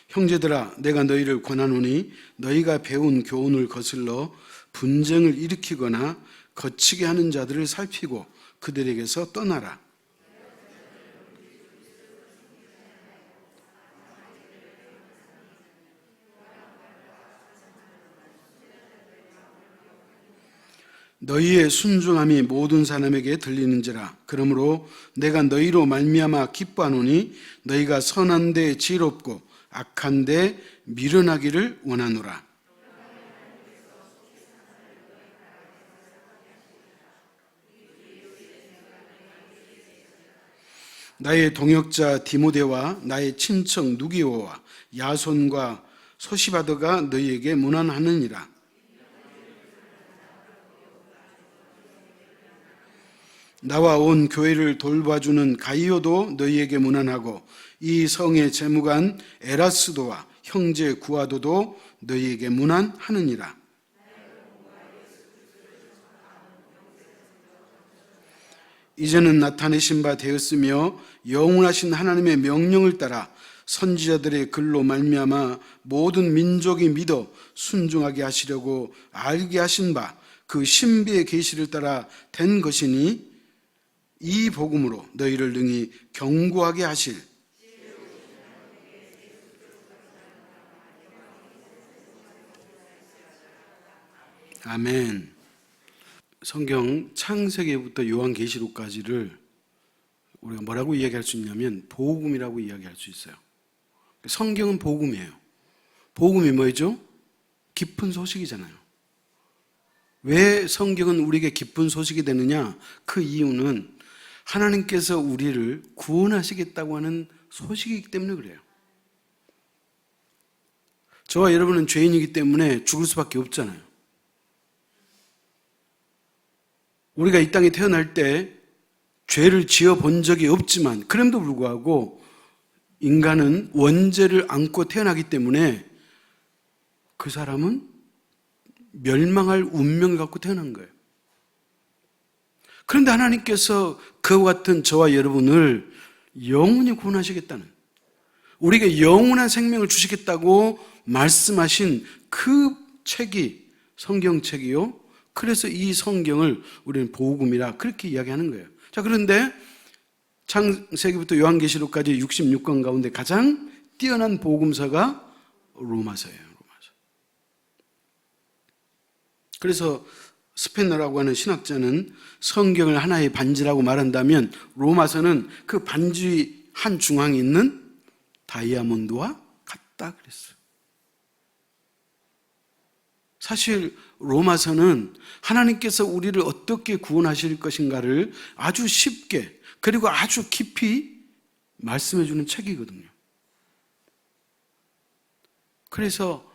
형제들아, 내가 너희를 권하노니 너희가 배운 교훈을 거슬러 분쟁을 일으키거나 거치게 하는 자들을 살피고 그들에게서 떠나라. 너희의 순종함이 모든 사람에게 들리는지라. 그러므로 내가 너희로 말미암아 기뻐하노니 너희가 선한 데 지혜롭고 악한 데 미련하기를 원하노라. 나의 동역자 디모데와 나의 친척 누기오와 야손과 소시바드가 너희에게 문안하느니라. 나와 온 교회를 돌봐주는 가이오도 너희에게 문안하고 이 성의 재무관 에라스도와 형제 구아도도 너희에게 문안하느니라. 이제는 나타내신 바 되었으며 영원하신 하나님의 명령을 따라 선지자들의 글로 말미암아 모든 민족이 믿어 순종하게 하시려고 알게 하신 바 그 신비의 계시를 따라 된 것이니 이 복음으로 너희를 능히 견고하게 하실 아멘. 성경 창세기부터 요한계시록까지를 우리가 뭐라고 이야기할 수 있냐면 복음이라고 이야기할 수 있어요. 성경은 복음이에요. 복음이 뭐죠? 기쁜 소식이잖아요. 왜 성경은 우리에게 기쁜 소식이 되느냐? 그 이유는 하나님께서 우리를 구원하시겠다고 하는 소식이기 때문에 그래요. 저와 여러분은 죄인이기 때문에 죽을 수밖에 없잖아요. 우리가 이 땅에 태어날 때 죄를 지어 본 적이 없지만 그럼에도 불구하고 인간은 원죄를 안고 태어나기 때문에 그 사람은 멸망할 운명을 갖고 태어난 거예요. 그런데 하나님께서 그와 같은 저와 여러분을 영원히 구원하시겠다는, 우리에게 영원한 생명을 주시겠다고 말씀하신 그 책이 성경책이요. 그래서 이 성경을 우리는 복음이라 그렇게 이야기하는 거예요. 자, 그런데 창세기부터 요한계시록까지 66권 가운데 가장 뛰어난 복음서가 로마서예요. 로마서. 그래서 스페너라고 하는 신학자는 성경을 하나의 반지라고 말한다면 로마서는 그 반지 한 중앙에 있는 다이아몬드와 같다 그랬어요. 사실 로마서는 하나님께서 우리를 어떻게 구원하실 것인가를 아주 쉽게 그리고 아주 깊이 말씀해 주는 책이거든요. 그래서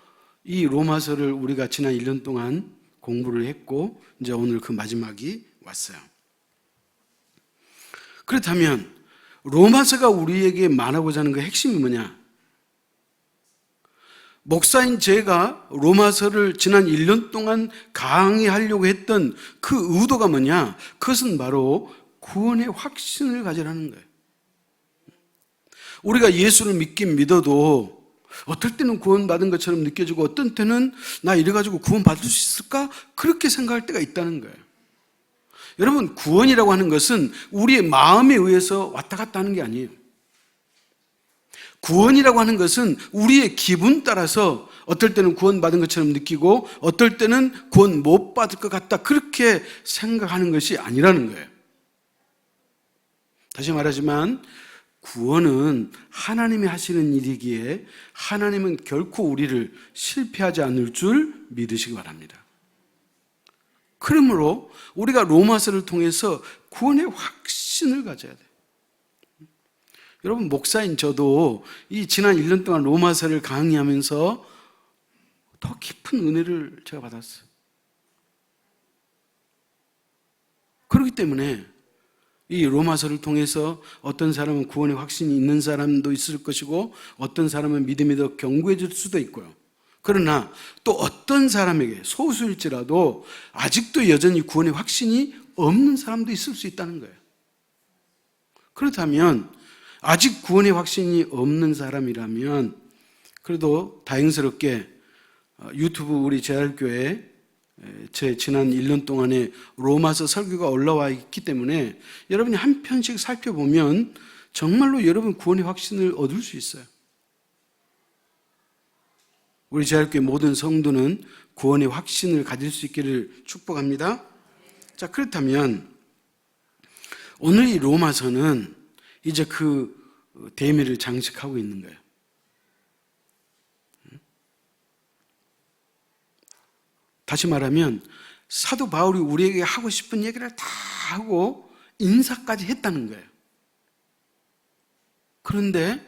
이 로마서를 우리가 지난 1년 동안 공부를 했고 이제 오늘 그 마지막이 왔어요. 그렇다면 로마서가 우리에게 말하고자 하는 그 핵심이 뭐냐? 목사인 제가 로마서를 지난 1년 동안 강의하려고 했던 그 의도가 뭐냐? 그것은 바로 구원의 확신을 가지라는 거예요. 우리가 예수를 믿긴 믿어도 어떨 때는 구원받은 것처럼 느껴지고 어떤 때는 나 이래가지고 구원받을 수 있을까? 그렇게 생각할 때가 있다는 거예요. 여러분, 구원이라고 하는 것은 우리의 마음에 의해서 왔다 갔다 하는 게 아니에요. 구원이라고 하는 것은 우리의 기분 따라서 어떨 때는 구원받은 것처럼 느끼고 어떨 때는 구원 못 받을 것 같다 그렇게 생각하는 것이 아니라는 거예요. 다시 말하지만 구원은 하나님이 하시는 일이기에 하나님은 결코 우리를 실패하지 않을 줄 믿으시기 바랍니다. 그러므로 우리가 로마서를 통해서 구원의 확신을 가져야 돼요. 여러분, 목사인 저도 이 지난 1년 동안 로마서를 강의하면서 더 깊은 은혜를 제가 받았어요. 그렇기 때문에 이 로마서를 통해서 어떤 사람은 구원의 확신이 있는 사람도 있을 것이고 어떤 사람은 믿음이 더 견고해질 수도 있고요. 그러나 또 어떤 사람에게 소수일지라도 아직도 여전히 구원의 확신이 없는 사람도 있을 수 있다는 거예요. 그렇다면 아직 구원의 확신이 없는 사람이라면 그래도 다행스럽게 유튜브 우리 재활교회 제 지난 1년 동안에 로마서 설교가 올라와 있기 때문에 여러분이 한 편씩 살펴보면 정말로 여러분 구원의 확신을 얻을 수 있어요. 우리 재활교회 모든 성도는 구원의 확신을 가질 수 있기를 축복합니다. 자, 그렇다면 오늘 이 로마서는 이제 그 대미를 장식하고 있는 거예요. 다시 말하면 사도 바울이 우리에게 하고 싶은 얘기를 다 하고 인사까지 했다는 거예요. 그런데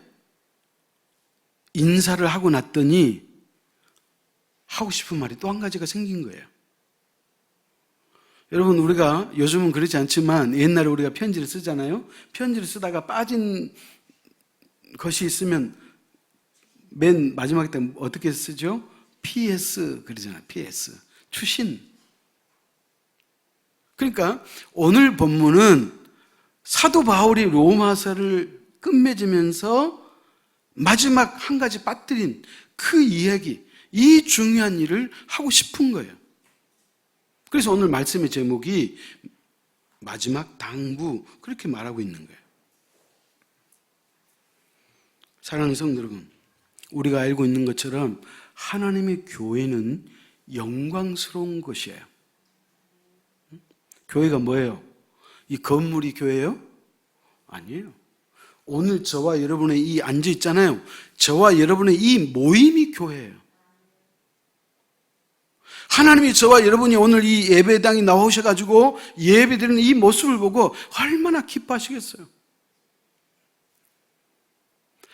인사를 하고 났더니 하고 싶은 말이 또 한 가지가 생긴 거예요. 여러분, 우리가 요즘은 그렇지 않지만 옛날에 우리가 편지를 쓰잖아요. 편지를 쓰다가 빠진 것이 있으면 맨 마지막에 때 어떻게 쓰죠? PS 그러잖아요. PS. 추신. 그러니까 오늘 본문은 사도 바울이 로마서를 끝맺으면서 마지막 한 가지 빠뜨린 그 이야기, 이 중요한 일을 하고 싶은 거예요. 그래서 오늘 말씀의 제목이 마지막 당부, 그렇게 말하고 있는 거예요. 사랑하는 성도 여러분, 우리가 알고 있는 것처럼 하나님의 교회는 영광스러운 것이에요. 교회가 뭐예요? 이 건물이 교회예요? 아니에요. 오늘 저와 여러분의 이 앉아 있잖아요. 저와 여러분의 이 모임이 교회예요. 하나님이 저와 여러분이 오늘 이 예배당에 나오셔가지고 예배드리는 이 모습을 보고 얼마나 기뻐하시겠어요?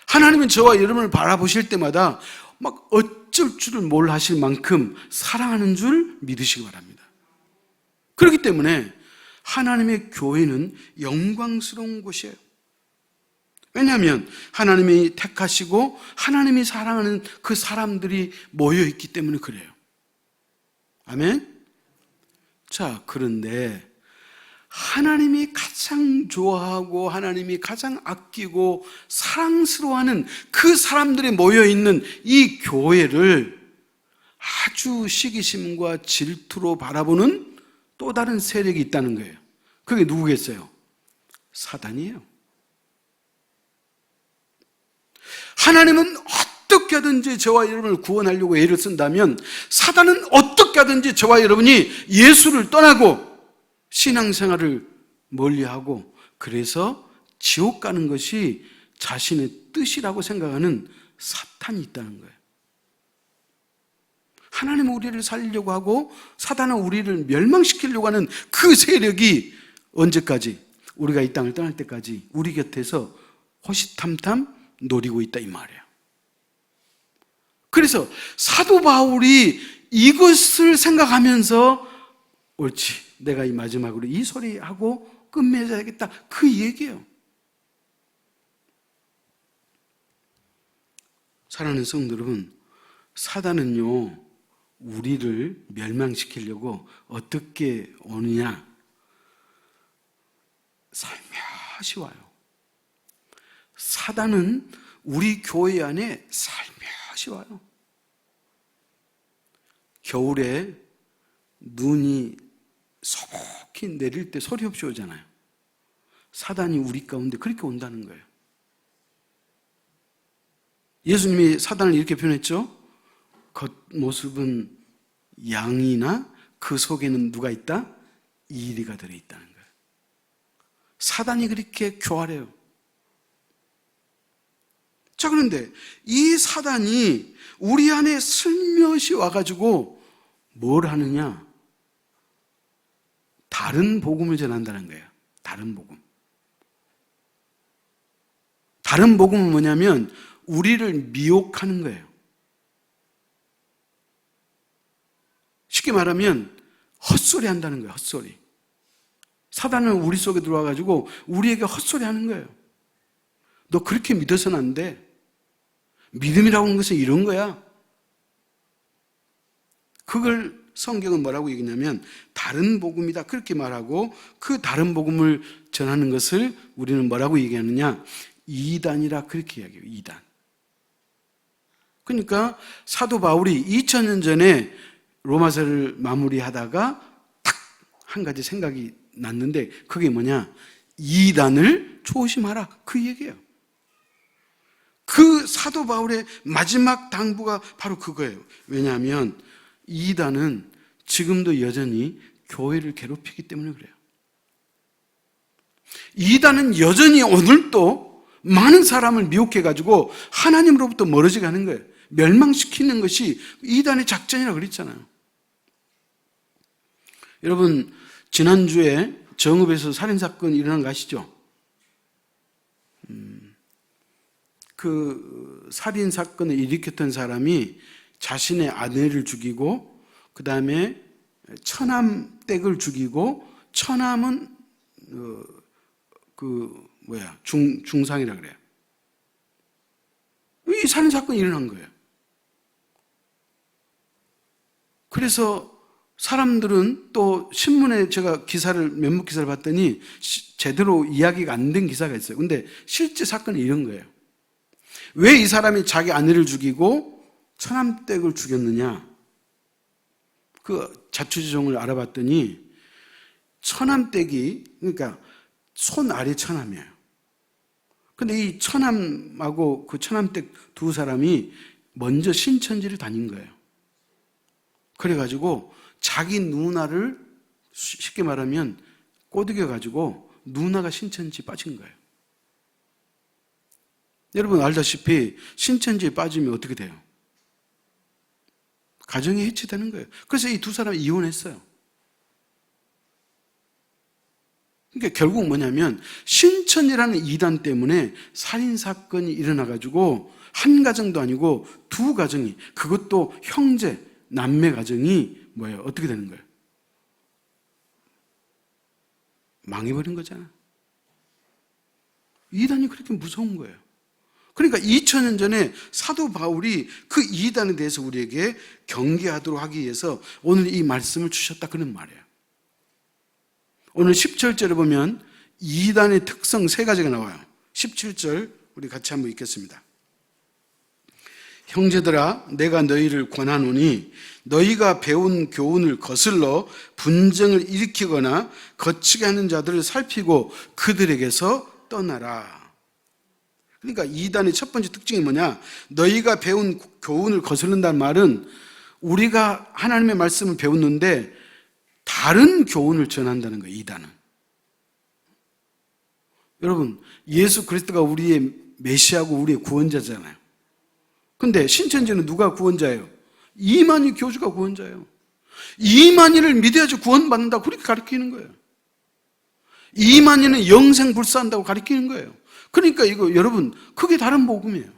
하나님은 저와 여러분을 바라보실 때마다 막 어쩔 줄을 몰라 하실 만큼 사랑하는 줄 믿으시기 바랍니다. 그렇기 때문에 하나님의 교회는 영광스러운 곳이에요. 왜냐하면 하나님이 택하시고 하나님이 사랑하는 그 사람들이 모여있기 때문에 그래요. 아멘? 자, 그런데 하나님이 가장 좋아하고 하나님이 가장 아끼고 사랑스러워하는 그 사람들이 모여있는 이 교회를 아주 시기심과 질투로 바라보는 또 다른 세력이 있다는 거예요. 그게 누구겠어요? 사단이에요. 하나님은 어떻게 하든지 저와 여러분을 구원하려고 애를 쓴다면 사단은 어떻게 하든지 저와 여러분이 예수를 떠나고 신앙생활을 멀리하고 그래서 지옥 가는 것이 자신의 뜻이라고 생각하는 사탄이 있다는 거예요. 하나님은 우리를 살리려고 하고 사단은 우리를 멸망시키려고 하는 그 세력이 언제까지? 우리가 이 땅을 떠날 때까지 우리 곁에서 호시탐탐 노리고 있다 이 말이에요. 그래서 사도 바울이 이것을 생각하면서 옳지, 내가 이 마지막으로 이 소리하고 끝맺어야겠다, 그 얘기예요. 사랑하는 성도 여러분, 사단은요 우리를 멸망시키려고 어떻게 오느냐, 살며시 와요. 사단은 우리 교회 안에 살며시 와요. 겨울에 눈이 소복히 내릴 때 소리 없이 오잖아요. 사단이 우리 가운데 그렇게 온다는 거예요. 예수님이 사단을 이렇게 표현했죠. 겉모습은 양이나 그 속에는 누가 있다? 이리가 들어있다는 거예요. 사단이 그렇게 교활해요. 자, 그런데 이 사단이 우리 안에 슬며시 와가지고 뭘 하느냐? 다른 복음을 전한다는 거예요. 다른 복음. 다른 복음은 뭐냐면 우리를 미혹하는 거예요. 쉽게 말하면 헛소리 한다는 거예요. 헛소리. 사단은 우리 속에 들어와가지고 우리에게 헛소리 하는 거예요. 너 그렇게 믿어서는 안 돼. 믿음이라고 하는 것은 이런 거야. 그걸 성경은 뭐라고 얘기냐면 다른 복음이다 그렇게 말하고, 그 다른 복음을 전하는 것을 우리는 뭐라고 얘기하느냐? 이단이라 그렇게 이야기해요. 이단. 그러니까 사도 바울이 2000년 전에 로마서를 마무리하다가 딱 한 가지 생각이 났는데 그게 뭐냐? 이단을 조심하라. 그 얘기예요. 그 사도 바울의 마지막 당부가 바로 그거예요. 왜냐하면 이단은 지금도 여전히 교회를 괴롭히기 때문에 그래요. 이단은 여전히 오늘도 많은 사람을 미혹해가지고 하나님으로부터 멀어지게 하는 거예요. 멸망시키는 것이 이단의 작전이라고 그랬잖아요. 여러분, 지난주에 정읍에서 살인사건이 일어난 거 아시죠? 그 살인사건을 일으켰던 사람이 자신의 아내를 죽이고 그 다음에 처남댁을 죽이고 처남은 중상이라 그래요. 이 살인사건이 일어난 거예요. 그래서 사람들은 또 신문에 제가 몇몇 기사를 봤더니 제대로 이야기가 안 된 기사가 있어요. 근데 실제 사건이 이런 거예요. 왜 이 사람이 자기 아내를 죽이고 처남댁을 죽였느냐? 그 자초지종을 알아봤더니 처남댁이 그러니까 손 아래 처남이에요. 근데 이 처남하고 그 처남댁 두 사람이 먼저 신천지를 다닌 거예요. 그래가지고 자기 누나를 쉽게 말하면 꼬드겨가지고 누나가 신천지에 빠진 거예요. 여러분 알다시피 신천지에 빠지면 어떻게 돼요? 가정이 해체되는 거예요. 그래서 이 두 사람이 이혼했어요. 그러니까 결국 뭐냐면 신천이라는 이단 때문에 살인사건이 일어나가지고 한 가정도 아니고 두 가정이, 그것도 형제, 남매 가정이 뭐예요? 어떻게 되는 거예요? 망해버린 거잖아. 이단이 그렇게 무서운 거예요. 그러니까 2000년 전에 사도 바울이 그 이단에 대해서 우리에게 경계하도록 하기 위해서 오늘 이 말씀을 주셨다 그런 말이에요. 오늘 17절에 보면 이단의 특성 세 가지가 나와요. 17절 우리 같이 한번 읽겠습니다. 형제들아, 내가 너희를 권하노니 너희가 배운 교훈을 거슬러 분쟁을 일으키거나 거치게 하는 자들을 살피고 그들에게서 떠나라. 그러니까 이단의 첫 번째 특징이 뭐냐? 너희가 배운 교훈을 거스른다는 말은 우리가 하나님의 말씀을 배웠는데 다른 교훈을 전한다는 거예요, 이단은. 여러분, 예수 그리스도가 우리의 메시아고 우리의 구원자잖아요. 근데 신천지는 누가 구원자예요? 이만희 교주가 구원자예요. 이만희를 믿어야지 구원받는다고 그렇게 가르치는 거예요. 이만희는 영생 불사한다고 가르치는 거예요. 그러니까 이거 여러분, 그게 다른 복음이에요.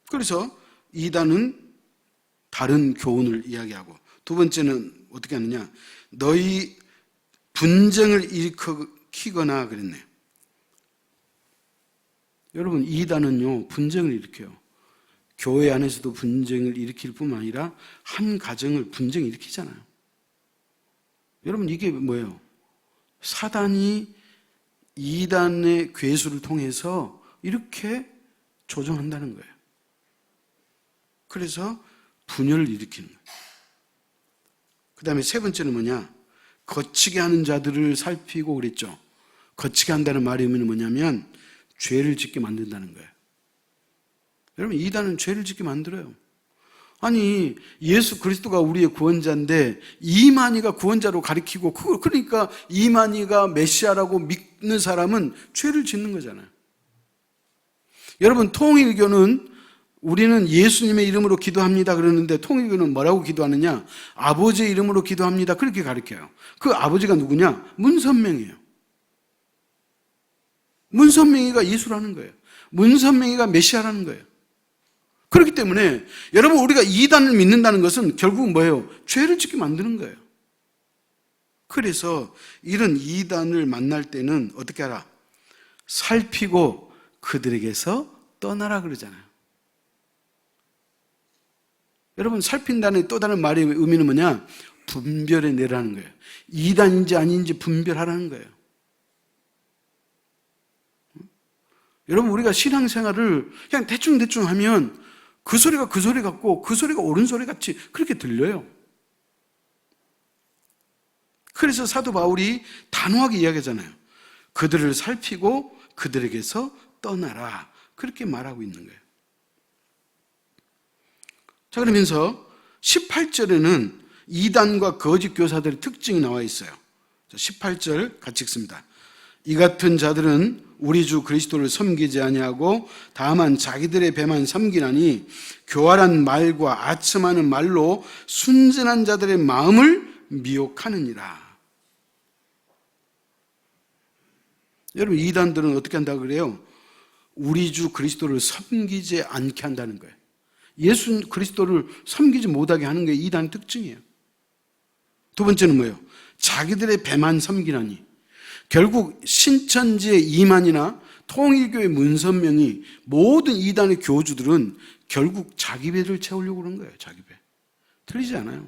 그래서 이단은 다른 교훈을 이야기하고, 두 번째는 어떻게 하느냐? 너희 분쟁을 일으키거나 그랬네요. 여러분, 이단은요, 분쟁을 일으켜요. 교회 안에서도 분쟁을 일으킬 뿐만 아니라 한 가정을 분쟁을 일으키잖아요. 여러분, 이게 뭐예요? 사단이 이단의 괴수를 통해서 이렇게 조종한다는 거예요. 그래서 분열을 일으키는 거예요. 그 다음에 세 번째는 뭐냐? 거치게 하는 자들을 살피고 그랬죠. 거치게 한다는 말의 의미는 뭐냐면 죄를 짓게 만든다는 거예요. 여러분, 이단은 죄를 짓게 만들어요. 아니, 예수 그리스도가 우리의 구원자인데 이만희가 구원자로 가리키고, 그러니까 이만희가 메시아라고 믿는 사람은 죄를 짓는 거잖아요. 여러분, 통일교는 우리는 예수님의 이름으로 기도합니다 그러는데 통일교는 뭐라고 기도하느냐? 아버지의 이름으로 기도합니다 그렇게 가르쳐요. 그 아버지가 누구냐? 문선명이에요. 문선명이가 예수라는 거예요. 문선명이가 메시아라는 거예요. 그렇기 때문에 여러분, 우리가 이단을 믿는다는 것은 결국 뭐예요? 죄를 짓게 만드는 거예요. 그래서 이런 이단을 만날 때는 어떻게 하라? 살피고 그들에게서 떠나라 그러잖아요. 여러분, 살핀다는 또 다른 말의 의미는 뭐냐? 분별해내라는 거예요. 이단인지 아닌지 분별하라는 거예요. 여러분, 우리가 신앙생활을 그냥 대충 하면 그 소리가 그 소리 같고 그 소리가 옳은 소리 같이 그렇게 들려요. 그래서 사도 바울이 단호하게 이야기하잖아요. 그들을 살피고 그들에게서 떠나라. 그렇게 말하고 있는 거예요. 자, 그러면서 18절에는 이단과 거짓 교사들의 특징이 나와 있어요. 18절 같이 읽습니다. 이 같은 자들은 우리 주 그리스도를 섬기지 아니하고 다만 자기들의 배만 섬기나니 교활한 말과 아첨하는 말로 순진한 자들의 마음을 미혹하느니라. 여러분, 이단들은 어떻게 한다고 그래요? 우리 주 그리스도를 섬기지 않게 한다는 거예요. 예수 그리스도를 섬기지 못하게 하는 게 이단의 특징이에요. 두 번째는 뭐예요? 자기들의 배만 섬기나니. 결국 신천지의 이만이나 통일교의 문선명이 모든 이단의 교주들은 결국 자기 배를 채우려고 그런 거예요. 자기 배. 틀리지 않아요.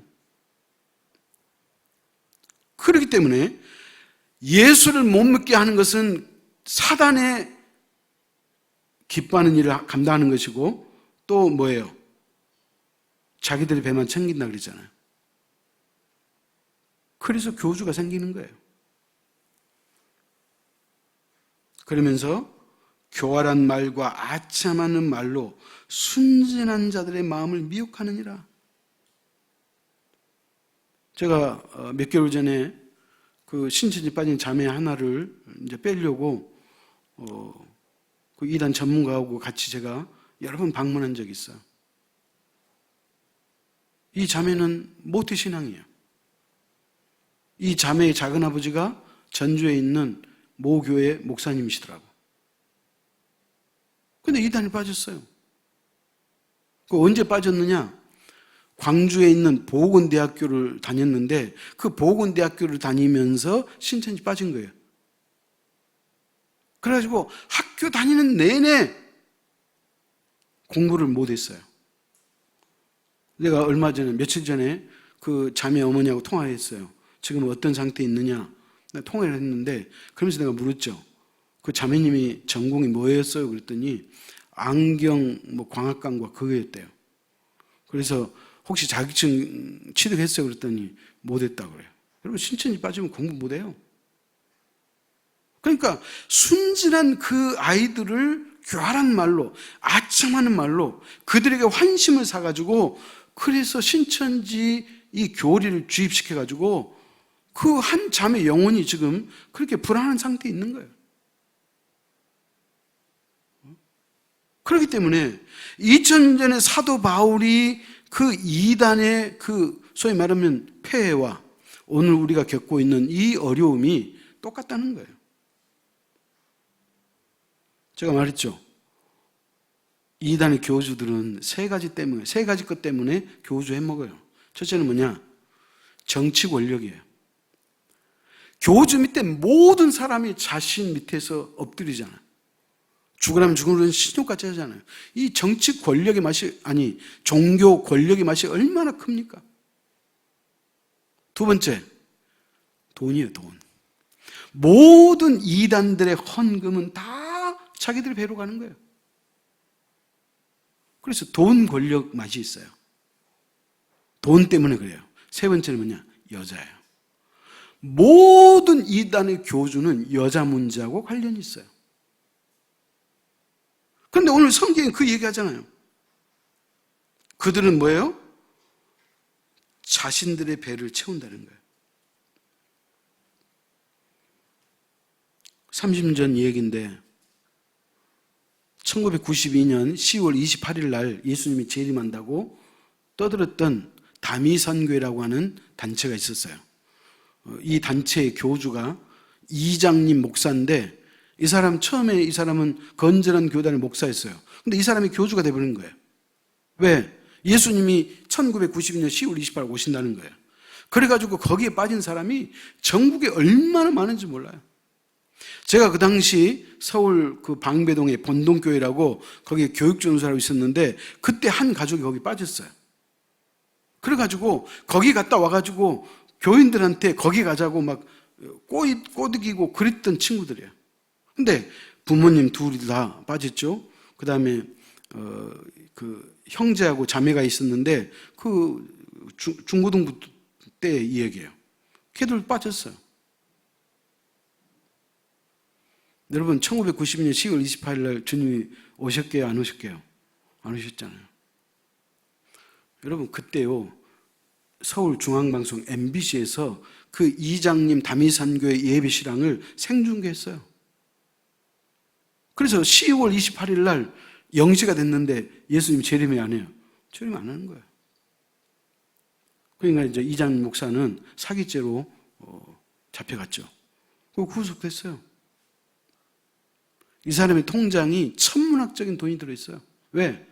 그렇기 때문에 예수를 못 믿게 하는 것은 사단의 기뻐하는 일을 감당하는 것이고, 또 뭐예요? 자기들의 배만 챙긴다 그러잖아요. 그래서 교주가 생기는 거예요. 그러면서 교활한 말과 아첨하는 말로 순진한 자들의 마음을 미혹하느니라. 제가 몇 개월 전에 그 신천지 빠진 자매 하나를 이제 빼려고 그 이단 전문가하고 같이 제가 여러 번 방문한 적이 있어요. 이 자매는 모태 신앙이에요. 이 자매의 작은아버지가 전주에 있는 모 교회 목사님이시더라고. 근데 이단에 빠졌어요. 그 언제 빠졌느냐? 광주에 있는 보건대학교를 다녔는데 그 보건대학교를 다니면서 신천지 빠진 거예요. 그래가지고 학교 다니는 내내 공부를 못했어요. 내가 얼마 전에, 며칠 전에 그 자매 어머니하고 통화했어요. 지금 어떤 상태에 있느냐? 통화를 했는데, 그러면서 내가 물었죠. 그 자매님이 전공이 뭐였어요? 그랬더니 안경 광학관과 그거였대요. 그래서 혹시 자격증 취득했어요? 그랬더니 못했다고 그래요. 여러분, 신천지 빠지면 공부 못해요. 그러니까 순진한 그 아이들을 교활한 말로, 아첨하는 말로 그들에게 환심을 사가지고, 그래서 신천지 이 교리를 주입시켜가지고 그 한 자매 영혼이 지금 그렇게 불안한 상태에 있는 거예요. 그렇기 때문에 2000년 전에 사도 바울이 그 이단의 그 소위 말하면 폐해와 오늘 우리가 겪고 있는 이 어려움이 똑같다는 거예요. 제가 말했죠. 이단의 교주들은 세 가지 것 때문에 교주 해먹어요. 첫째는 뭐냐? 정치 권력이에요. 교주 밑에 모든 사람이 자신 밑에서 엎드리잖아요. 죽으라면 죽으라는 신용까지 하잖아요. 이 정치 권력의 맛이, 아니, 종교 권력의 맛이 얼마나 큽니까? 두 번째, 돈이에요, 돈. 모든 이단들의 헌금은 다 자기들 배로 가는 거예요. 그래서 돈 권력 맛이 있어요. 돈 때문에 그래요. 세 번째는 뭐냐? 여자예요. 모든 이단의 교주는 여자 문제하고 관련이 있어요. 그런데 오늘 성경에 그 얘기하잖아요. 그들은 뭐예요? 자신들의 배를 채운다는 거예요. 30년 전 얘기인데 1992년 10월 28일 날 예수님이 재림한다고 떠들었던 다미선교회라고 하는 단체가 있었어요. 이 단체의 교주가 이장님 목사인데 이 사람 처음에 이 사람은 건전한 교단의 목사였어요. 근데 이 사람이 교주가 돼버린 거예요. 왜? 예수님이 1992년 10월 28일 오신다는 거예요. 그래가지고 거기에 빠진 사람이 전국에 얼마나 많은지 몰라요. 제가 그 당시 서울 그 방배동에 본동교회라고 거기에 교육전사라고 있었는데 그때 한 가족이 거기 빠졌어요. 그래가지고 거기 갔다 와가지고 교인들한테 거기 가자고 막 꼬드기고 그랬던 친구들이에요. 근데 부모님 둘이 다 빠졌죠. 그 다음에 그 형제하고 자매가 있었는데 그 중고등부 때 이야기예요. 걔들 빠졌어요. 여러분 1992년 10월 28일 날 주님이 오셨게요? 안 오셨게요? 안 오셨잖아요. 여러분 그때요 서울중앙방송 MBC에서 그 이장님 다미산교회 예배신앙을 생중계했어요. 그래서 10월 28일 날 0시가 됐는데 예수님 재림이 안 해요. 재림 안 하는 거예요. 그러니까 이제 이장님 목사는 사기죄로 잡혀갔죠. 그리고 구속됐어요. 이 사람의 통장이 천문학적인 돈이 들어있어요. 왜?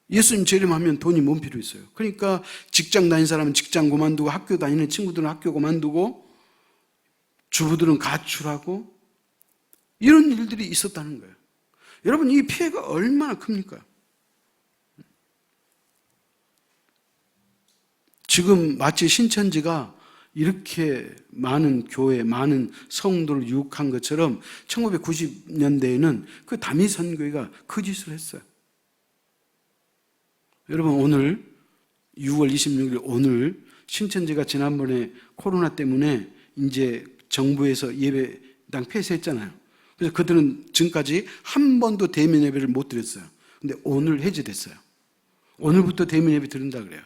예수님 재림하면 돈이 뭔 필요 있어요. 그러니까 직장 다니는 사람은 직장 그만두고 학교 다니는 친구들은 학교 그만두고 주부들은 가출하고 이런 일들이 있었다는 거예요. 여러분 이 피해가 얼마나 큽니까? 지금 마치 신천지가 이렇게 많은 교회, 많은 성도를 유혹한 것처럼 1990년대에는 그 다미산교회가 그 짓을 했어요. 여러분 오늘 6월 26일 오늘 신천지가 지난번에 코로나 때문에 이제 정부에서 예배당 폐쇄했잖아요. 그래서 그들은 지금까지 한 번도 대면 예배를 못 드렸어요. 근데 오늘 해제됐어요. 오늘부터 대면 예배 드린다 그래요.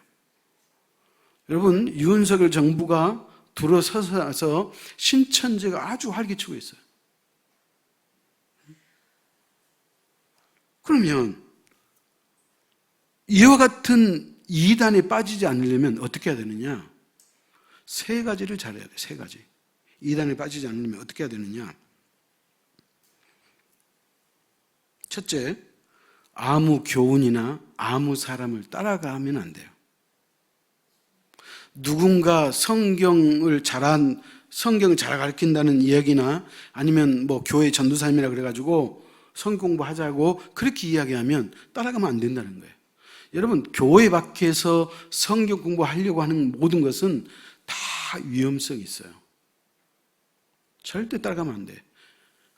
여러분 윤석열 정부가 들어서서 신천지가 아주 활기치고 있어요. 그러면 이와 같은 이단에 빠지지 않으려면 어떻게 해야 되느냐? 세 가지를 잘해야 돼요. 세 가지. 이단에 빠지지 않으려면 어떻게 해야 되느냐? 첫째, 아무 교훈이나 아무 사람을 따라가면 안 돼요. 누군가 성경을 잘 가르친다는 이야기나 아니면 뭐 교회 전도사님이라 그래가지고 성경 공부하자고 그렇게 이야기하면 따라가면 안 된다는 거예요. 여러분 교회 밖에서 성경 공부하려고 하는 모든 것은 다 위험성이 있어요. 절대 따라가면 안 돼.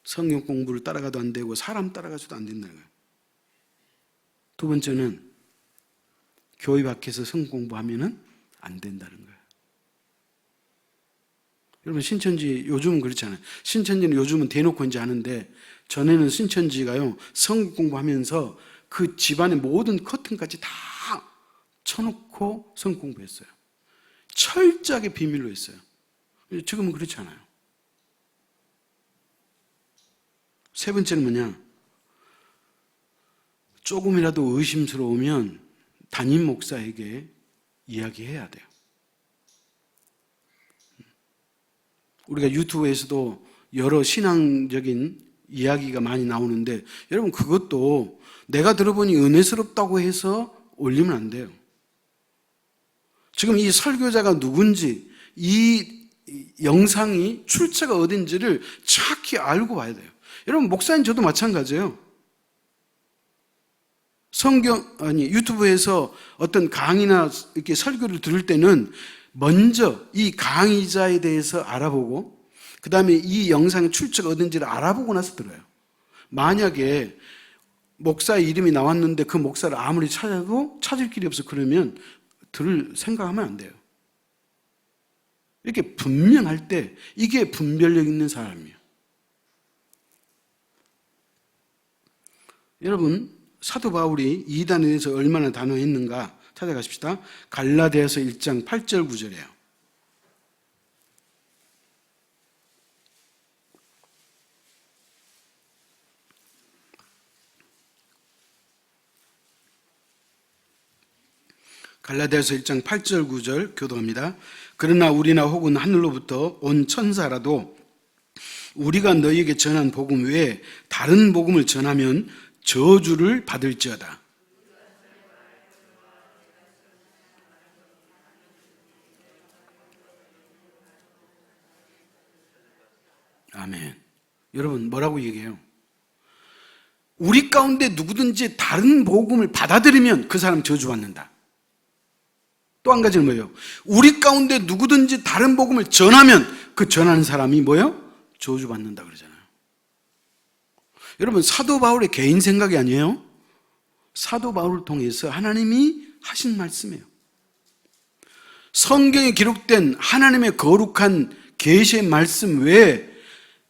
성경 공부를 따라가도 안 되고 사람 따라가서도 안 된다는 거예요. 두 번째는 교회 밖에서 성경 공부하면은 안 된다는 거예요. 여러분 신천지 요즘은 그렇잖아요. 신천지는 요즘은 대놓고 이제 하는데 전에는 신천지가요 성경 공부하면서 그 집안의 모든 커튼까지 다 쳐놓고 성경 공부했어요. 철저하게 비밀로 했어요. 지금은 그렇지 않아요. 세 번째는 뭐냐? 조금이라도 의심스러우면 담임 목사에게 이야기해야 돼요. 우리가 유튜브에서도 여러 신앙적인 이야기가 많이 나오는데 여러분 그것도 내가 들어보니 은혜스럽다고 해서 올리면 안 돼요. 지금 이 설교자가 누군지 이 영상이 출처가 어딘지를 정확히 알고 봐야 돼요. 여러분 목사님 저도 마찬가지예요. 유튜브에서 어떤 강의나 이렇게 설교를 들을 때는 먼저 이 강의자에 대해서 알아보고 그 다음에 이 영상의 출처가 어딘지를 알아보고 나서 들어요. 만약에 목사의 이름이 나왔는데 그 목사를 아무리 찾아도 찾을 길이 없어 그러면 들을 생각하면 안 돼요. 이렇게 분명할 때 이게 분별력 있는 사람이에요. 여러분 사도 바울이 이단에 대해서 얼마나 단호했는가 찾아가십시다. 갈라디아서 1장 8절 9절이에요. 갈라디아서 1장 8절 9절 교도합니다. 그러나 우리나 혹은 하늘로부터 온 천사라도 우리가 너희에게 전한 복음 외에 다른 복음을 전하면 저주를 받을지어다. 아멘. 여러분 뭐라고 얘기해요? 우리 가운데 누구든지 다른 복음을 받아들이면 그 사람 저주받는다. 또 한 가지는 뭐예요? 우리 가운데 누구든지 다른 복음을 전하면 그 전하는 사람이 뭐예요? 저주받는다 그러잖아요. 여러분, 사도 바울의 개인 생각이 아니에요. 사도 바울을 통해서 하나님이 하신 말씀이에요. 성경에 기록된 하나님의 거룩한 계시의 말씀 외에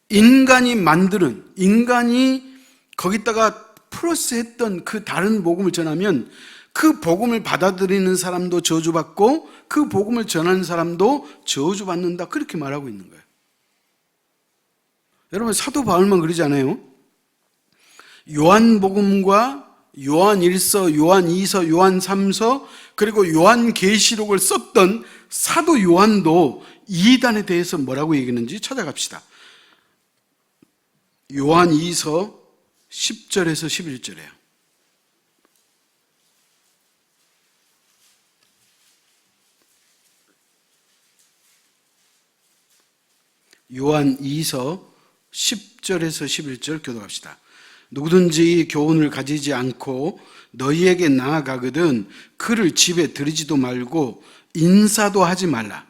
인간이 만드는, 인간이 거기다가 플러스했던 그 다른 복음을 전하면 그 복음을 받아들이는 사람도 저주받고 그 복음을 전하는 사람도 저주받는다, 그렇게 말하고 있는 거예요. 여러분, 사도 바울만 그러지 않아요? 요한복음과 요한 1서, 요한 2서, 요한 3서, 그리고 요한 계시록을 썼던 사도 요한도 이단에 대해서 뭐라고 얘기했는지 찾아갑시다. 요한 2서 10절에서 11절이에요. 요한 2서 10절에서 11절 교독합시다. 누구든지 교훈을 가지지 않고 너희에게 나아가거든 그를 집에 들이지도 말고 인사도 하지 말라.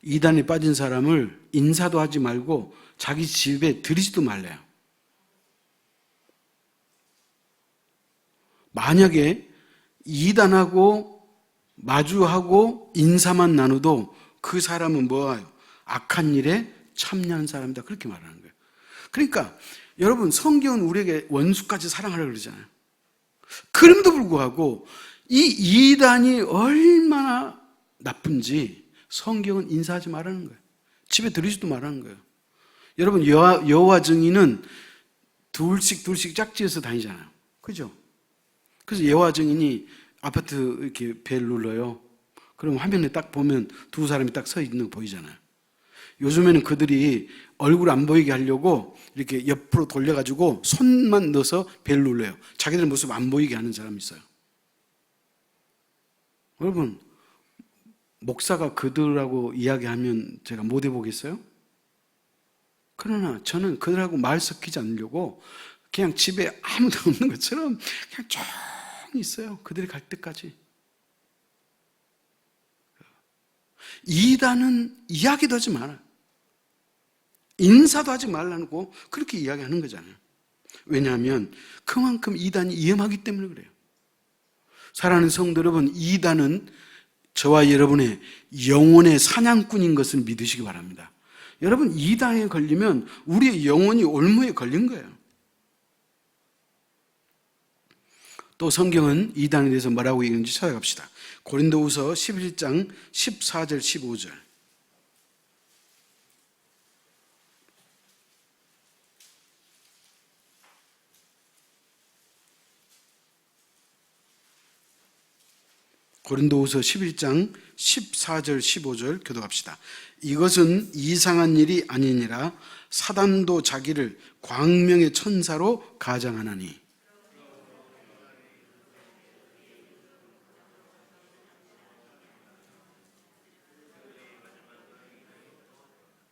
이단에 빠진 사람을 인사도 하지 말고 자기 집에 들이지도 말래요. 만약에 이단하고 마주하고 인사만 나눠도 그 사람은 뭐예요? 악한 일에 참여한 사람이다, 그렇게 말하는 거예요. 그러니까 여러분, 성경은 우리에게 원수까지 사랑하라고 그러잖아요. 그럼에도 불구하고 이 이단이 얼마나 나쁜지 성경은 인사하지 말라는 거예요. 집에 들이지도 말라는 거예요. 여러분, 여호와 증인은 둘씩 짝지어서 다니잖아요. 그죠? 그래서 여호와 증인이 아파트 이렇게 벨 눌러요. 그럼 화면에 딱 보면 두 사람이 딱 서 있는 거 보이잖아요. 요즘에는 그들이 얼굴 안 보이게 하려고 이렇게 옆으로 돌려가지고 손만 넣어서 벨 눌러요. 자기들 모습 안 보이게 하는 사람이 있어요. 여러분, 목사가 그들하고 이야기하면 제가 못 해보겠어요? 그러나 저는 그들하고 말 섞이지 않으려고 그냥 집에 아무도 없는 것처럼 그냥 조용히 있어요. 그들이 갈 때까지. 이단은 이야기도 하지 말아요. 인사도 하지 말라고 그렇게 이야기하는 거잖아요. 왜냐하면 그만큼 이단이 위험하기 때문에 그래요. 사랑하는 성도 여러분, 이단은 저와 여러분의 영혼의 사냥꾼인 것을 믿으시기 바랍니다. 여러분, 이단에 걸리면 우리의 영혼이 올무에 걸린 거예요. 또 성경은 이단에 대해서 뭐라고 얘기하는지 찾아갑시다. 고린도후서 11장 14절 15절. 고린도후서 11장 14절 15절 교독합시다. 이것은 이상한 일이 아니니라 사단도 자기를 광명의 천사로 가장하나니.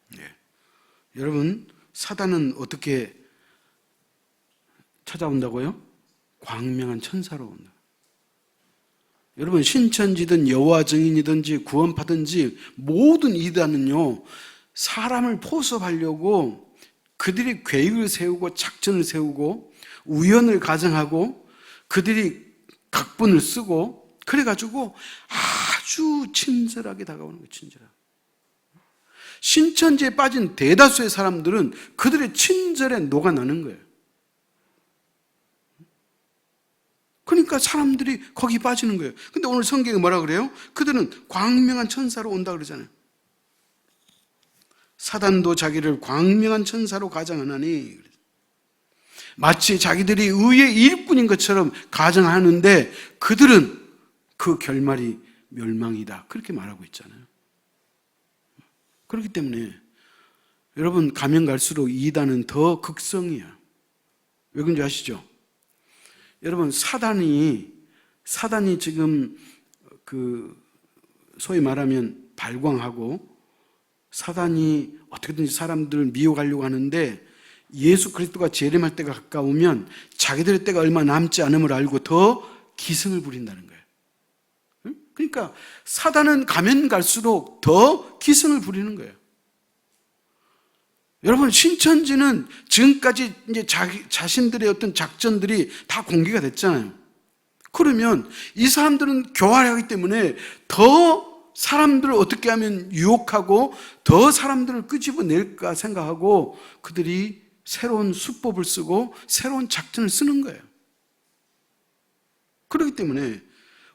네. 여러분, 사단은 어떻게 찾아온다고요? 광명한 천사로 온다. 여러분, 신천지든 여호와 증인이든지 구원파든지 모든 이단은요, 사람을 포섭하려고 그들이 계획을 세우고 작전을 세우고 우연을 가정하고 그들이 각본을 쓰고 그래가지고 아주 친절하게 다가오는 거예요. 친절하게. 신천지에 빠진 대다수의 사람들은 그들의 친절에 녹아나는 거예요. 그러니까 사람들이 거기 빠지는 거예요. 근데 오늘 성경에 뭐라 그래요? 그들은 광명한 천사로 온다 그러잖아요. 사단도 자기를 광명한 천사로 가장하나니, 마치 자기들이 의의 일꾼인 것처럼 가정하는데 그들은 그 결말이 멸망이다, 그렇게 말하고 있잖아요. 그렇기 때문에 여러분, 가면 갈수록 이단은 더 극성이야. 왜 그런지 아시죠? 여러분, 사단이 지금 소위 말하면 발광하고 사단이 어떻게든지 사람들을 미혹하려고 하는데, 예수 그리스도가 재림할 때가 가까우면 자기들의 때가 얼마 남지 않음을 알고 더 기승을 부린다는 거예요. 그러니까 사단은 가면 갈수록 더 기승을 부리는 거예요. 여러분, 신천지는 지금까지 이제 자신들의 어떤 작전들이 다 공개가 됐잖아요. 그러면 이 사람들은 교활하기 때문에 더 사람들을 어떻게 하면 유혹하고 더 사람들을 끄집어낼까 생각하고 그들이 새로운 수법을 쓰고 새로운 작전을 쓰는 거예요. 그렇기 때문에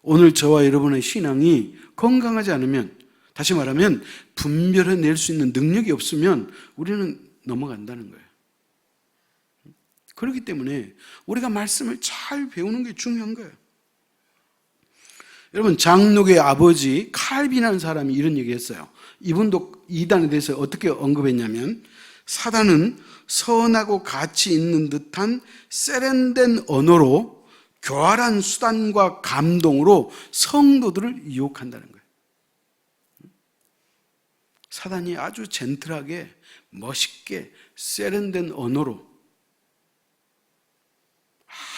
오늘 저와 여러분의 신앙이 건강하지 않으면, 다시 말하면 분별해낼 수 있는 능력이 없으면 우리는 넘어간다는 거예요. 그렇기 때문에 우리가 말씀을 잘 배우는 게 중요한 거예요. 여러분, 장록의 아버지 칼빈이라는 사람이 이런 얘기했어요. 이분도 이단에 대해서 어떻게 언급했냐면, 사단은 선하고 가치 있는 듯한 세련된 언어로 교활한 수단과 감동으로 성도들을 유혹한다는 거예요. 사단이 아주 젠틀하게 멋있게 세련된 언어로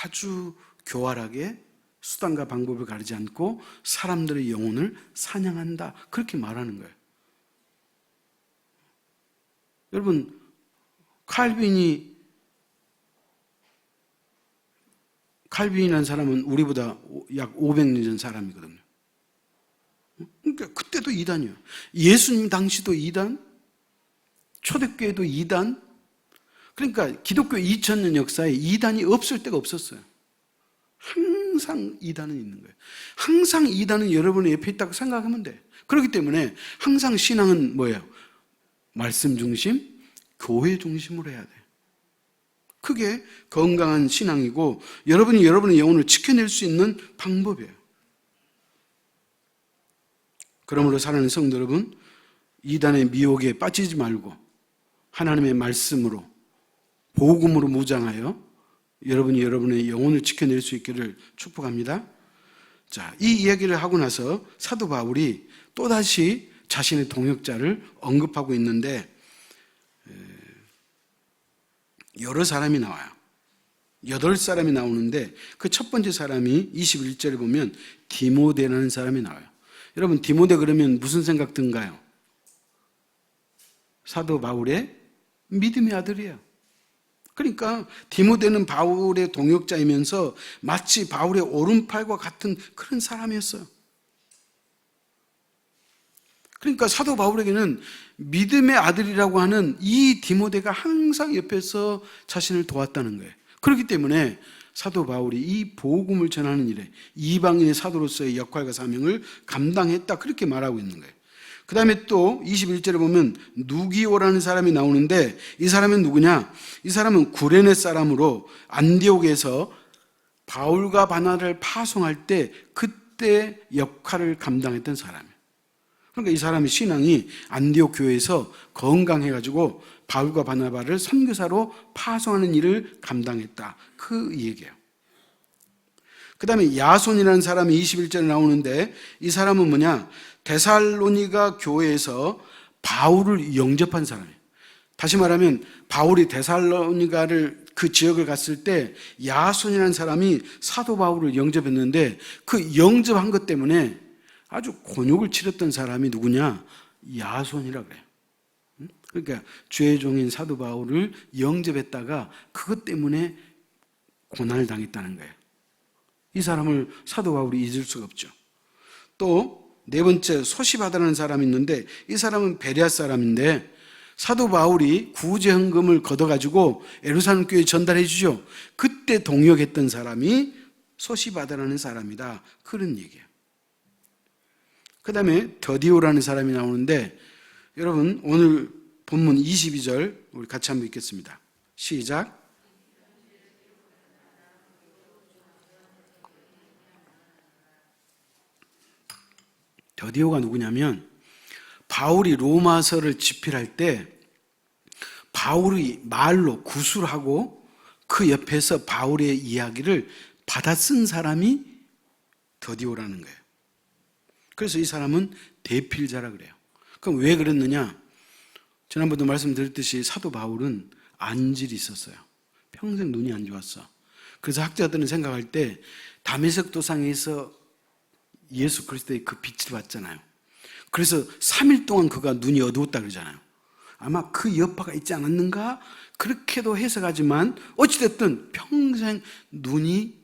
아주 교활하게 수단과 방법을 가리지 않고 사람들의 영혼을 사냥한다, 그렇게 말하는 거예요. 여러분, 칼빈이라는 사람은 우리보다 약 500년 전 사람이거든요. 그러니까 그때도 이단이에요. 예수님 당시도 이단, 초대교회도 이단. 그러니까 기독교 2000년 역사에 이단이 없을 때가 없었어요. 항상 이단은 있는 거예요. 항상 이단은 여러분의 옆에 있다고 생각하면 돼. 그렇기 때문에 항상 신앙은 뭐예요? 말씀 중심, 교회 중심으로 해야 돼. 그게 건강한 신앙이고 여러분이 여러분의 영혼을 지켜낼 수 있는 방법이에요. 그러므로 사랑하는 성도 여러분, 이단의 미혹에 빠지지 말고 하나님의 말씀으로, 복음으로 무장하여 여러분이 여러분의 영혼을 지켜낼 수 있기를 축복합니다. 자, 이 이야기를 하고 나서 사도 바울이 또다시 자신의 동역자를 언급하고 있는데 여러 사람이 나와요. 8사람이 나오는데 그 첫 번째 사람이 21절에 보면 디모데라는 사람이 나와요. 여러분, 디모데 그러면 무슨 생각 든가요? 사도 바울의 믿음의 아들이에요. 그러니까 디모데는 바울의 동역자이면서 마치 바울의 오른팔과 같은 그런 사람이었어요. 그러니까 사도 바울에게는 믿음의 아들이라고 하는 이 디모데가 항상 옆에서 자신을 도왔다는 거예요. 그렇기 때문에 사도 바울이 이 복음을 전하는 일에 이방인의 사도로서의 역할과 사명을 감당했다, 그렇게 말하고 있는 거예요. 그 다음에 또 21절에 보면 누기오라는 사람이 나오는데 이 사람은 누구냐? 이 사람은 구레네 사람으로 안디옥에서 바울과 바나바를 파송할 때 그때 역할을 감당했던 사람이에요. 그러니까 이 사람의 신앙이 안디옥 교회에서 건강해가지고 바울과 바나바를 선교사로 파송하는 일을 감당했다, 그 얘기예요. 그 다음에 야손이라는 사람이 21절에 나오는데 이 사람은 뭐냐? 데살로니가 교회에서 바울을 영접한 사람이에요. 다시 말하면 바울이 데살로니가를 그 지역을 갔을 때 야손이라는 사람이 사도 바울을 영접했는데 그 영접한 것 때문에 아주 곤욕을 치렀던 사람이 누구냐? 야손이라고 그래요. 그러니까 주의 종인 사도 바울을 영접했다가 그것 때문에 고난을 당했다는 거예요. 이 사람을 사도 바울이 잊을 수가 없죠. 또 네 번째, 소시바다라는 사람이 있는데 이 사람은 베레아 사람인데 사도 바울이 구제헌금을 걷어가지고 예루살렘 교회에 전달해 주죠. 그때 동역했던 사람이 소시바다라는 사람이다, 그런 얘기예요. 그 다음에 더디오라는 사람이 나오는데 여러분, 오늘 본문 22절 우리 같이 한번 읽겠습니다. 시작. 더디오가 누구냐면 바울이 로마서를 집필할 때 바울이 말로 구술하고 그 옆에서 바울의 이야기를 받아 쓴 사람이 더디오라는 거예요. 그래서 이 사람은 대필자라 그래요. 그럼 왜 그랬느냐? 지난번도 말씀드렸듯이 사도 바울은 안질이 있었어요. 평생 눈이 안 좋았어. 그래서 학자들은 생각할 때 다메섹 도상에서 예수 그리스도의 그 빛을 봤잖아요. 그래서 3일 동안 그가 눈이 어두웠다 그러잖아요. 아마 그 여파가 있지 않았는가 그렇게도 해석하지만 어찌됐든 평생 눈이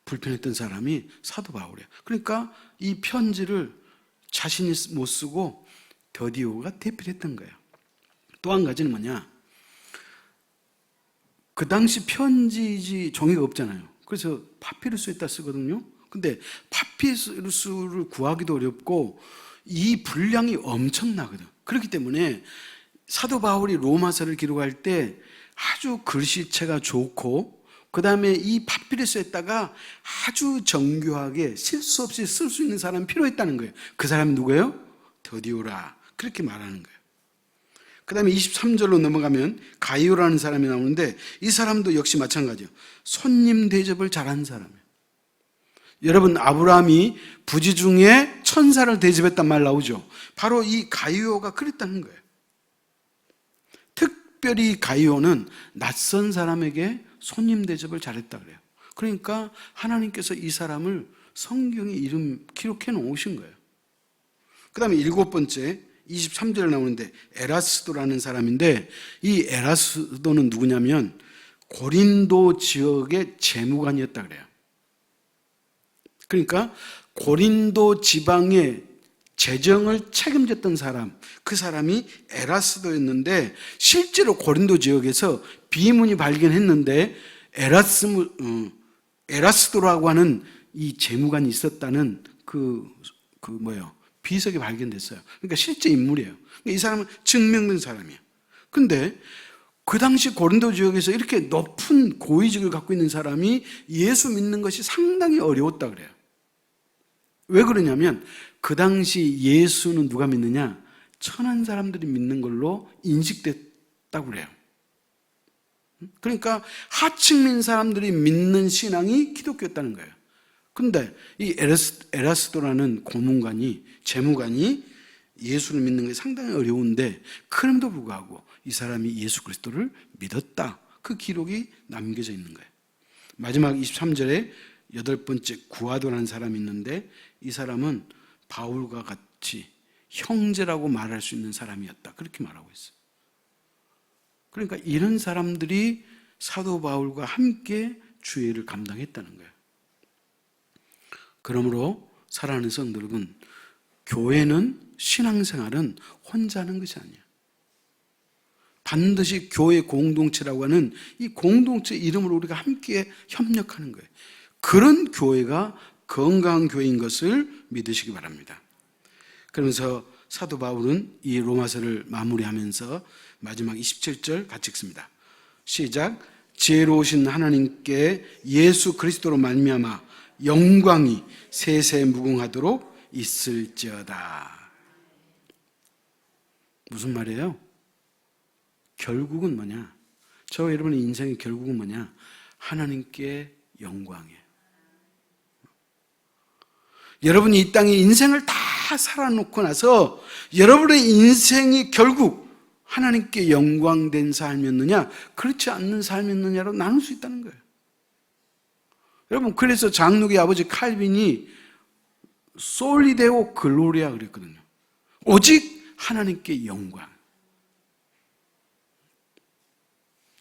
불편했던 사람이 사도 바울이에요. 그러니까 이 편지를 자신이 못 쓰고 더디오가 대필했던 거예요. 또 한 가지는 뭐냐, 그 당시 편지지 종이가 없잖아요. 그래서 파피루스에다 쓰거든요. 근데 파피루스를 구하기도 어렵고 이 분량이 엄청나거든. 그렇기 때문에 사도 바울이 로마서를 기록할 때 아주 글씨체가 좋고 그 다음에 이 파피루스에다가 아주 정교하게 실수 없이 쓸 수 있는 사람이 필요했다는 거예요. 그 사람이 누구예요? 더디오라. 그렇게 말하는 거예요. 그 다음에 23절로 넘어가면 가이오라는 사람이 나오는데 이 사람도 역시 마찬가지예요. 손님 대접을 잘하는 사람이에요. 여러분, 아브라함이 부지 중에 천사를 대접했단 말 나오죠. 바로 이 가이오가 그랬다는 거예요. 특별히 가이오는 낯선 사람에게 손님 대접을 잘했다 그래요. 그러니까 하나님께서 이 사람을 성경에 이름 기록해 놓으신 거예요. 그 다음에 7번째 23절에 나오는데 에라스도라는 사람인데 이 에라스도는 누구냐면 고린도 지역의 재무관이었다 그래요. 그러니까 고린도 지방의 재정을 책임졌던 사람, 그 사람이 에라스도였는데 실제로 고린도 지역에서 비문이 발견했는데 에라스도라고 하는 이 재무관이 있었다는 비석이 발견됐어요. 그러니까 실제 인물이에요. 그러니까 이 사람은 증명된 사람이에요. 근데 그 당시 고린도 지역에서 이렇게 높은 고위직을 갖고 있는 사람이 예수 믿는 것이 상당히 어려웠다 그래요. 왜 그러냐면 그 당시 예수는 누가 믿느냐? 천한 사람들이 믿는 걸로 인식됐다고 그래요. 그러니까 하층민 사람들이 믿는 신앙이 기독교였다는 거예요. 근데 이 에라스도라는 고문관이, 재무관이 예수를 믿는 게 상당히 어려운데 그럼에도 불구하고 이 사람이 예수 그리스도를 믿었다. 그 기록이 남겨져 있는 거예요. 마지막 23절에 8번째 구아도라는 사람이 있는데 이 사람은 바울과 같이 형제라고 말할 수 있는 사람이었다. 그렇게 말하고 있어요. 그러니까 이런 사람들이 사도 바울과 함께 주의를 감당했다는 거예요. 그러므로 사랑하는 성도 여러분, 교회는, 신앙생활은 혼자 하는 것이 아니에요. 반드시 교회 공동체라고 하는 이 공동체 이름으로 우리가 함께 협력하는 거예요. 그런 교회가 건강한 교회인 것을 믿으시기 바랍니다. 그러면서 사도 바울은 이 로마서를 마무리하면서 마지막 27절 같이 읽습니다. 시작. 지혜로우신 하나님께 예수 그리스도로 말미암아 영광이 세세 무궁하도록 있을지어다. 무슨 말이에요? 결국은 뭐냐? 저와 여러분의 인생의 결국은 뭐냐? 하나님께 영광이에요. 여러분이 이 땅에 인생을 다 살아놓고 나서 여러분의 인생이 결국 하나님께 영광된 삶이었느냐, 그렇지 않는 삶이었느냐로 나눌 수 있다는 거예요. 여러분, 그래서 장로의 아버지 칼빈이 솔리데오 글로리아 그랬거든요. 오직 하나님께 영광.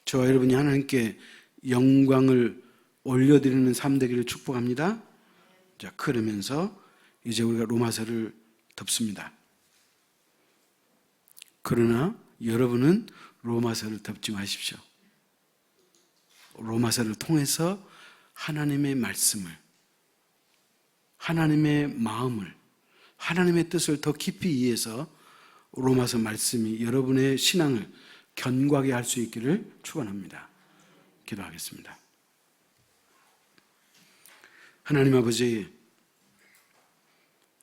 저와 여러분이 하나님께 영광을 올려드리는 삶 되기를 축복합니다. 자, 그러면서 이제 우리가 로마서를 덮습니다. 그러나 여러분은 로마서를 덮지 마십시오. 로마서를 통해서 하나님의 말씀을, 하나님의 마음을, 하나님의 뜻을 더 깊이 이해해서 로마서 말씀이 여러분의 신앙을 견고하게 할 수 있기를 축원합니다. 기도하겠습니다. 하나님 아버지,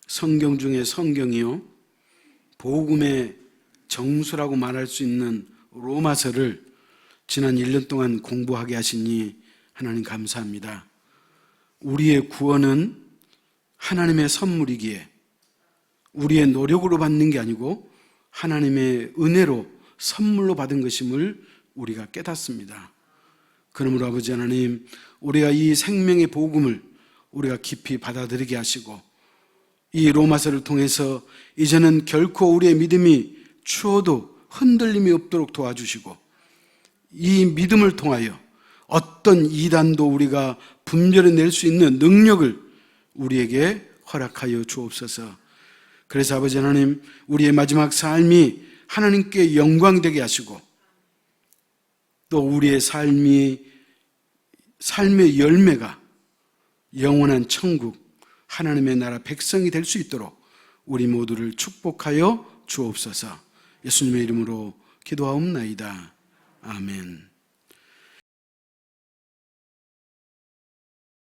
성경 중에 성경이요, 복음의 정수라고 말할 수 있는 로마서를 지난 1년 동안 공부하게 하시니 하나님 감사합니다. 우리의 구원은 하나님의 선물이기에 우리의 노력으로 받는 게 아니고 하나님의 은혜로 선물로 받은 것임을 우리가 깨닫습니다. 그러므로 아버지 하나님, 우리가 이 생명의 복음을 우리가 깊이 받아들이게 하시고 이 로마서를 통해서 이제는 결코 우리의 믿음이 추워도 흔들림이 없도록 도와주시고 이 믿음을 통하여 어떤 이단도 우리가 분별해낼 수 있는 능력을 우리에게 허락하여 주옵소서. 그래서 아버지 하나님, 우리의 마지막 삶이 하나님께 영광되게 하시고 또 우리의 삶의 열매가 영원한 천국, 하나님의 나라 백성이 될 수 있도록 우리 모두를 축복하여 주옵소서. 예수님의 이름으로 기도하옵나이다. 아멘.